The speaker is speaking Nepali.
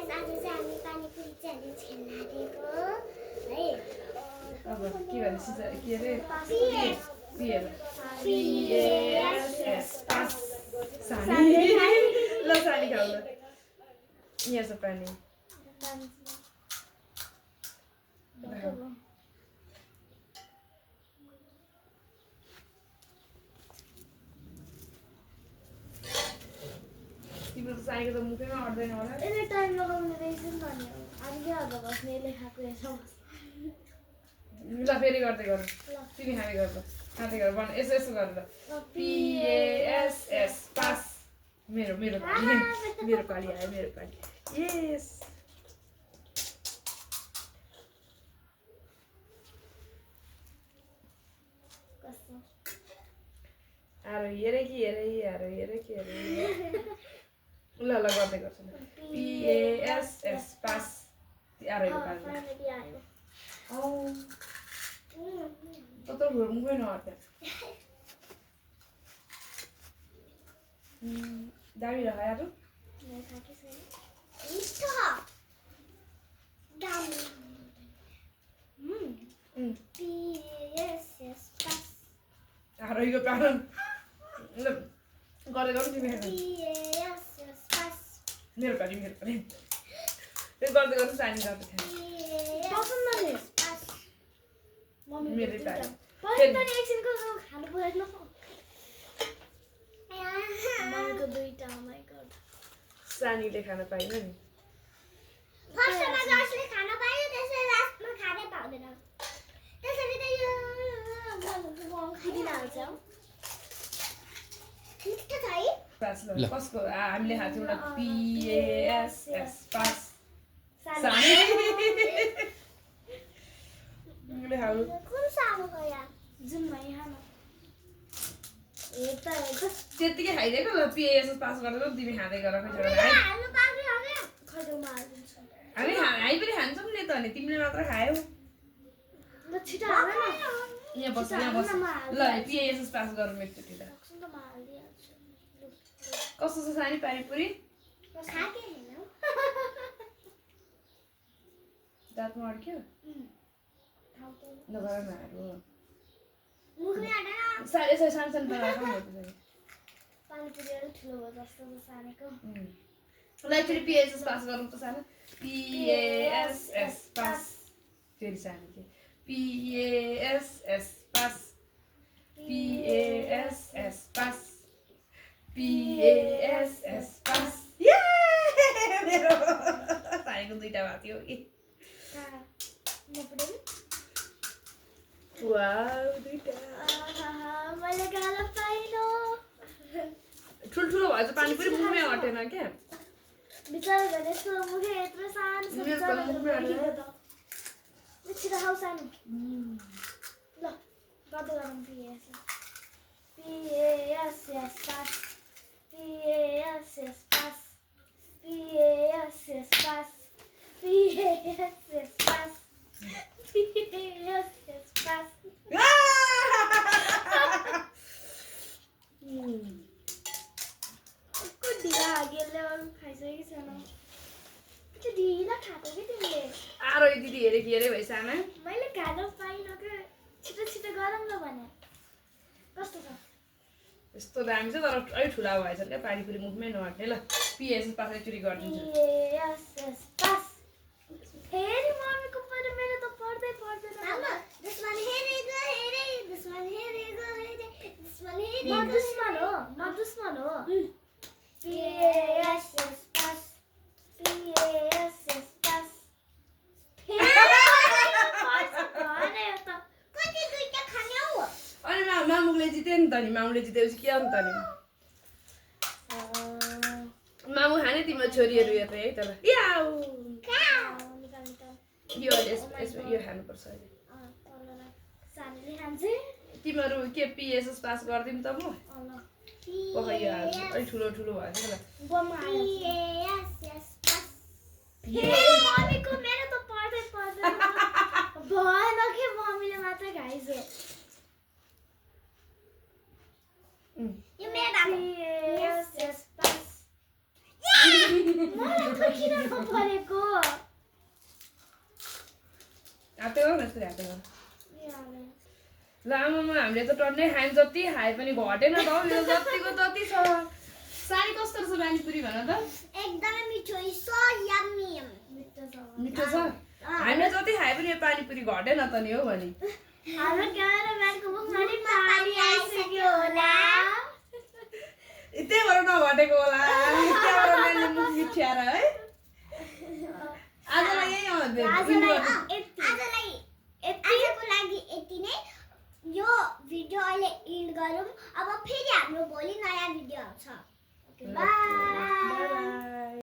आज चाहिँ हामी पानीपुरी च्यालेन्ज खेल्न आँटेको है अब के भन्छ के अरे PASS पास सानी ल सानी खाऊ ल यहाँ छ पानी तिम्रो त सानीको त मुखैमा अट्दैन होला यसले टाइम लगाउने रहेछ नि त नि अनि के गर्दा बस्ने यसले खाएको रहेछ ल फेरि गर्दै गर तिमी खाने गर खाँदै गर बन यसो यसो गरेर PASS पास मेरो मेरो पाली आयो मेरो पाली यस कस्तो आरो हेरे कि हेरे ल गर्दै गर्छु PASS पास आरोको पाली फाइनली आयो औ तो मुखै नअट्या दामी रह यार मिठो दामी PASS पास आरोको पालन ल गर्दै गर्नु तिमी PASS पास मेरो पाली त्यो गर्दै गर्नु सानी गर्दै थियो PASS पास मम्मी मेरै पाली पनि एकछिनको खानु पर्दैन मम्मीको दुईटा oh my god सानीले खान पाइन नि फर्स्टमा जसले खान पायो त्यसले लास्टमा खानै पाउँदैन त्यसरी त यो खाइदिन हाल्छ मिठो छ है पास ल कसको हामीले खाएको एउटा PASS पास सानी ले खाऊ कुन सानो गया जुन भाइ खान त त्यतिकै खाइदिएको ल PASS पास गरेर तिमी खाँदै गर खै हाल्नु पाक्यो हगे खैजौमा हाल्दिन्छ हामी पनि खान्छौँ नि त अनि तिमीले मात्र खायौ ल छिटो हाल न यहाँ बस ल PASS पास गरौँ एकचोटि ल सक्छु त म हाल्दिहाल्छु कस्तो छ सानी पानीपुरी खाके हैन दाँतमा अड्क्यो नगर नहाल्नु मुखले आटा सानो सानो बनाएर खाऊ न पानीपुरी अलिक ठुलो भयो जस्तो त सानेको ल एकचोटि PASS पास गरौँ त सानो PASS पास फेरि सानो के PASS pass PASS pass PASS pass मेरो सानीको दुईटा भएको थियो कि वाउ दुईटा मैले गाला पाइनो ठुल्ठुलो भएछ पानी पनि मुखमै अटेन क्या विचार गरे सो मुखे यत्रो सानो छ विचार गरे छिटो खाऊ सानो ल गर्दै गरौँ PASS pass PASS pass PASS pass PASS pass PASS pass ढिला हागेले अरू खाइसकेको छैन त्यो ढिला खाएको कि तिमीले आरो दिदी हेरे कि हेरे भइ साना मैले खान पाइनँ के छिटो छिटो गरौँ न भने कस्तो छ यस्तो दामी छ तर अलिक ठुला भएछ क्या पानीपुरी मुखमै नअट्ने ल PASS पास एकचोटि गरिदिन्छु PASS पास फेरि मम्मीको पर मेरो त पढ्दै पढ्दैन दुश्मन हेरेको हेरे दुश्मन हेरेको हेरे दुश्मन हेरेको म दुश्मन हो PASS पास PASS पास कति दुईटा खाने हो अनि मामुले जित्यो नि त नि मामुले जितेपछि के हो नि त नि मामु खाने तिम्रो छोरीहरू हेर्ने है त ल याउ यो यो खानुपर्छ अहिले सानोले खान्छ तिमीहरू के PASS पास गरिदिउँ त म पखाइ यो हाल्छु अलिक ठुलो भएछ ल PASS पास मम्मीको मेरो त पढ्दै पढ्दैन भएन के मम्मीले मात्रै खाइसो यो मेरो PASS पास म किन नपरेको हाते गर न यसरी हाते गर ल आमामा हामीले त टन्नै खायौँ जति खाए पनि घटेन त हौ यो जतिको तति छ सानी कस्तो रहेछ पानीपुरी भन त एकदमै मिठो सो यम्मी मिठो छ हामीले जति खाए पनि यो पानीपुरी घटेन त नि हो भने हाम्रो क्यामेराम्यानको मुखमा नि पानी आइसक्यो होला त्यहीबाट नघटेको होला क्यामेराम्यानले मुख मिठ्याएर है आजलाई यही आजको लागि यति नै यो भिडियो अहिले एन्ड गरौँ अब फेरि हाम्रो भोलि नयाँ भिडियो आउँछ बाई